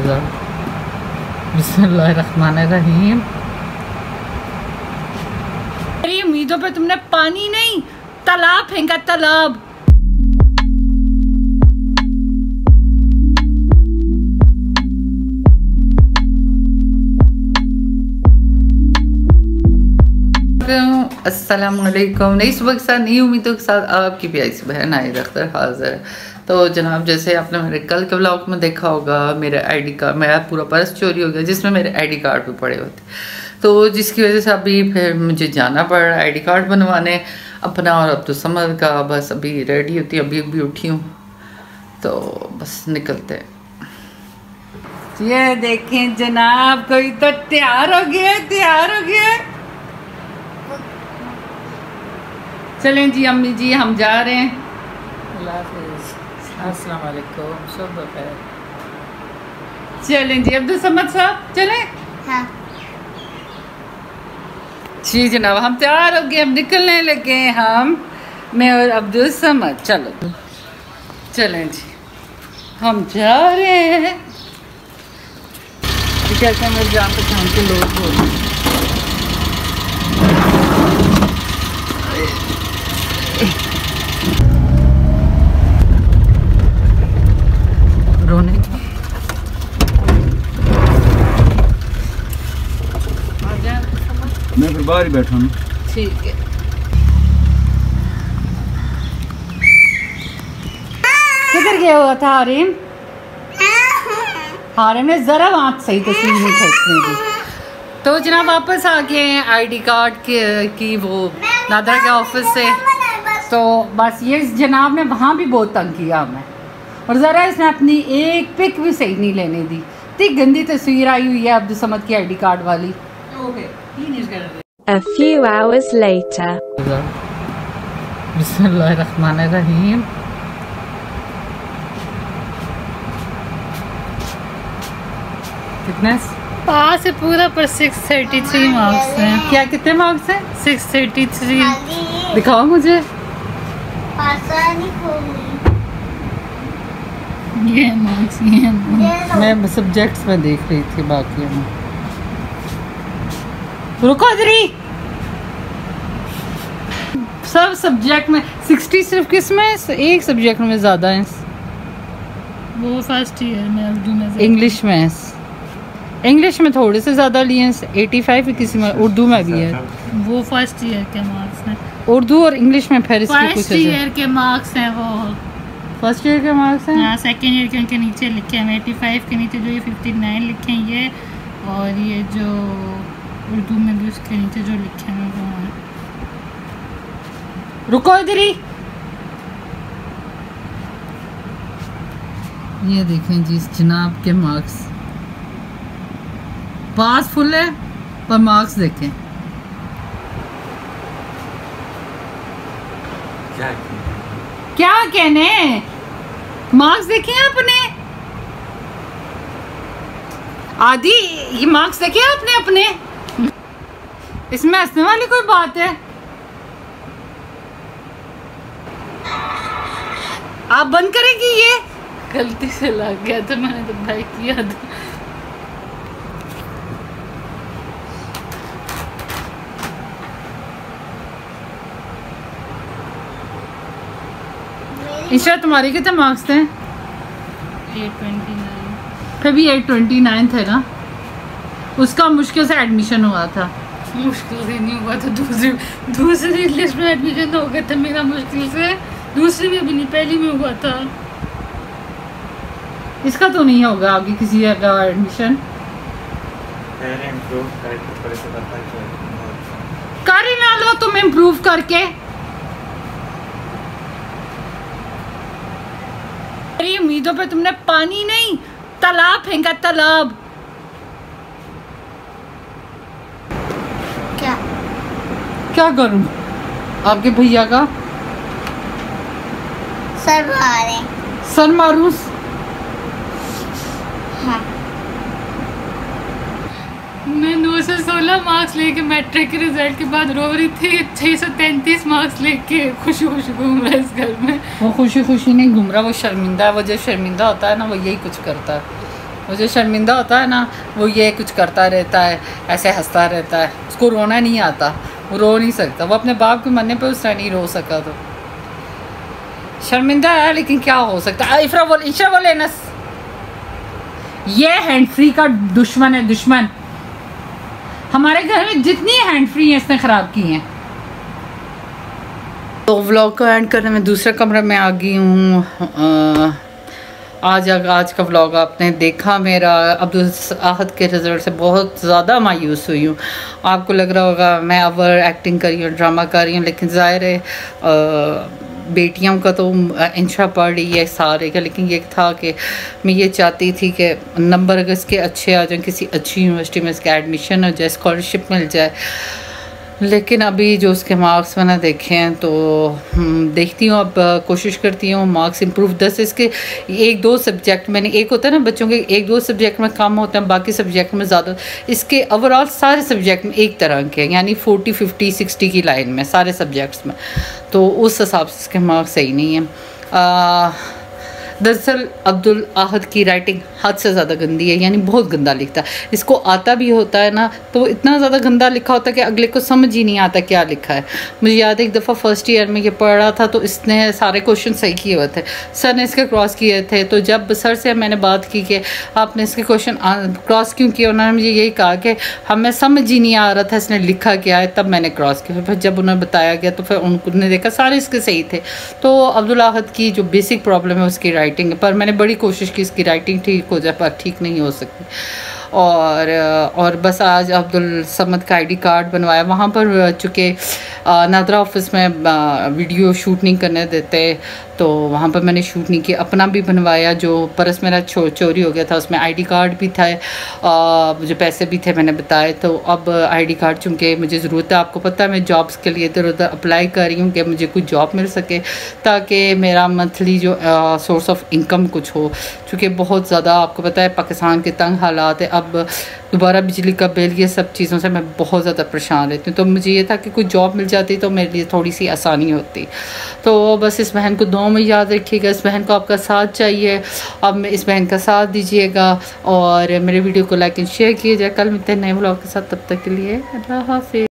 बिस्मिल्लाहिर्रहमानिर्रहीम। मेरी उम्मीदों पे तुमने पानी नहीं तालाब फेंका, तालाब। अस्सलामुअलैकुम। नई सुबह के साथ नई उम्मीदों के साथ आपकी प्यारी सी बहन आयदा अख्तर हाजिर है। तो जनाब, जैसे आपने मेरे कल के व्लॉग में देखा होगा, मेरा आईडी कार्ड, मेरा पूरा पर्स चोरी हो गया जिसमें मेरे आईडी कार्ड भी पड़े होते, तो जिसकी वजह से अभी फिर मुझे जाना पड़ रहा है आईडी कार्ड बनवाने अपना और अब्दुल समद का। बस अभी रेडी होती, अभी उठी हूँ, तो बस निकलते हैं। ये देखें जनाब, कोई तो तैयार हो गया, तैयार हो गया। चलें जी अम्मी जी, हम जा रहे हैं। अल्लाह हाफ़िज़, अस्सलाम वालेकुम, सब बखैर। चलें जी अब्दुल समद साहब, चलें। हाँ। जी जनाब, हम तैयार हो गए, हम निकलने लगे। हम, मैं और अब्दुल समद, चलो चलें जी, हम जा रहे हैं। कहते हैं मेरे जान पहचान के लोग बोल रहे हैं। रोने मैं फिर बाहर ही बैठा हूँ। ठीक है। किधर गया हुआ था हारिम? हारिम ने जरा वहाँ सही तस्वीर नहीं खींचने दी। तो जनाब वापस आ गए हैं आईडी कार्ड की वो नादरा के ऑफिस से। तो बस ये जनाब ने वहाँ भी बहुत तंग किया हमें, और ज़रा इसने अपनी एक पिक भी सही नहीं लेने दी। इतनी गंदी तस्वीर आई हुई है अब्दुल समद की आईडी कार्ड वाली। A few hours later. बिस्मिल्लाहिर्रहमानिर्रहीम। कितने पास से पूरा पर 633 मार्क्स हैं। क्या, कितने मार्क्स हैं? 633। दिखाओ मुझे। ये मार्क्स, ये मैं सब्जेक्ट्स में देख रही थी, बाकी में। रुको इधरी। सब सब्जेक्ट में 60 सिर्फ किस में? एक सब्जेक्ट में ज़्यादा है। वो फर्स्ट ईयर में उर्दू में, इंग्लिश में। इंग्लिश में थोड़े से ज़्यादा लिए हैं, 85 किसी में। उर्दू में भी है। वो फर्स्ट ईयर के मार्क्स हैं। उर्दू और इंग्लिश में फिर इसकी कुछ फर्स्ट ईयर के मार्क्स हैं वो। फर्स्ट ईयर के मार्क्स हैं। हाँ, सेकेंड ईयर के उनके नीचे लिखे हैं 85 के नीचे जो ये 59 लिखे हैं ये, और ये जो उर्दू में भी उसके नीचे जो लिखे हैं वो हैं। रुको इधर ही। ये देखें जी जनाब के मार्क्स। पास फुल है पर मार्क्स देखें। क्या कहने, मार्क्स देखे आपने? आदि ये मार्क्स देखे आपने अपने? इसमें हंसने वाली कोई बात है? आप बंद करेंगी? ये गलती से लग गया था, मैंने तो भाई किया था। ईशा तुम्हारे कितने मार्क्स थे? 829। फिर भी 829 थे ना? उसका मुश्किल से एडमिशन हुआ था। मुश्किल से नहीं हुआ था, दूसरी लिस्ट में एडमिशन हो गया था मेरा मुश्किल से। दूसरी में भी नहीं, पहली में हुआ था। इसका तो नहीं होगा आगे किसी का एडमिशन। कर ही ना लो तुम इम्प्रूव करके। मेरी उम्मीदों पे तुमने पानी नहीं तालाब फेंका, तालाब। क्या करूं? आपके भैया का सर मारूं? हाँ। मैं 916 मार्क्स लेके मैट्रिक के रिजल्ट के बाद रो रही थी। 633 मार्क्स लेके खुशी खुशी घूम रहा है इस घर में। वो खुशी खुशी नहीं घूम रहा, वो शर्मिंदा है। वो जो शर्मिंदा होता है ना, वो यही कुछ करता है। वो जो शर्मिंदा होता है ना, वो ये कुछ करता रहता है, ऐसे हंसता रहता है, उसको रोना नहीं आता, वो रो नहीं सकता। वो अपने बाप के मरने पे उस तरह नहीं रो सका, तो शर्मिंदा है, लेकिन क्या हो सकता है। इफ्रा बोल एनस, ये हैंड फ्री का दुश्मन है, दुश्मन। हमारे घर में जितनी हैंड फ्री है इसने ख़राब की हैं। तो व्लॉग को एंड करने में दूसरे कमरे में आ गई हूँ। आज का व्लॉग आपने देखा मेरा। अब्दुल आहद के रिज़ल्ट से बहुत ज़्यादा मायूस हुई हूँ। आपको लग रहा होगा मैं ओवर एक्टिंग कर रही हूँ, ड्रामा कर रही हूँ, लेकिन ज़ाहिर है बेटियों का तो इंशा पढ़ रही है सारे का, लेकिन ये था कि मैं ये चाहती थी कि नंबर अगर इसके अच्छे आ जाएं, किसी अच्छी यूनिवर्सिटी में इसका एडमिशन हो जाए, स्कॉलरशिप मिल जाए। लेकिन अभी जो उसके मार्क्स मैंने देखे हैं तो देखती हूँ, अब कोशिश करती हूँ मार्क्स इंप्रूव। 10 इसके 1-2 सब्जेक्ट मैंने, एक होता है ना बच्चों के 1-2 सब्जेक्ट में कम होते हैं, बाकी सब्जेक्ट में ज़्यादा। इसके ओवरऑल सारे सब्जेक्ट में एक तरह के, यानी 40, 50, 60 की लाइन में सारे सब्जेक्ट्स में, तो उस हिसाब से इसके मार्क्स सही नहीं है। दरअसल अब्दुल आहद की राइटिंग हद से ज़्यादा गंदी है, यानी बहुत गंदा लिखता है। इसको आता भी होता है ना, तो वो इतना ज़्यादा गंदा लिखा होता है कि अगले को समझ ही नहीं आता क्या लिखा है। मुझे याद है एक दफ़ा फर्स्ट ईयर में ये पढ़ रहा था, तो इसने सारे क्वेश्चन सही किए हुए थे, सर ने इसके क्रॉस किए थे। तो जब सर से मैंने बात की कि आपने इसके क्वेश्चन क्रॉस क्यों किए, उन्होंने मुझे यही कहा कि हमें समझ ही नहीं आ रहा था इसने लिखा क्या है, तब मैंने क्रॉस किया। फिर जब उन्हें बताया गया तो फिर उन्होंने देखा सारे इसके सही थे। तो अब्दुल आहद की जो बेसिक प्रॉब्लम है उसकी राइटिंग, पर मैंने बड़ी कोशिश की इसकी राइटिंग ठीक हो जाए, पर ठीक नहीं हो सकती। और बस आज अब्दुल समद का आईडी कार्ड बनवाया। वहाँ पर चूँकि नादरा ऑफिस में वीडियो शूट नहीं करने देते, तो वहाँ पर मैंने शूट नहीं किया, अपना भी बनवाया। जो पर्स मेरा चोरी हो गया था उसमें आईडी कार्ड भी था, मुझे पैसे भी थे मैंने बताए। तो अब आईडी कार्ड चूँकि मुझे ज़रूरत है, आपको पता है मैं जॉब्स के लिए इधर उधर अप्लाई कर रही हूँ कि मुझे कुछ जॉब मिल सके, ताकि मेरा मंथली जो सोर्स ऑफ इनकम कुछ हो। चूँकि बहुत ज़्यादा आपको पता है पाकिस्तान के तंग हालात है, अब दोबारा बिजली का बिल, ये सब चीज़ों से मैं बहुत ज़्यादा परेशान रहती हूँ। तो मुझे ये था कि कुछ जॉब मिल जाती तो मेरे लिए थोड़ी सी आसानी होती। तो बस इस बहन को दुआ में याद रखिएगा, इस बहन को आपका साथ चाहिए, अब इस बहन का साथ दीजिएगा और मेरे वीडियो को लाइक एंड शेयर कीजिएगा। कल मिलते हैं नए व्लॉग के साथ, तब तक के लिए अल्लाह हाफिज़।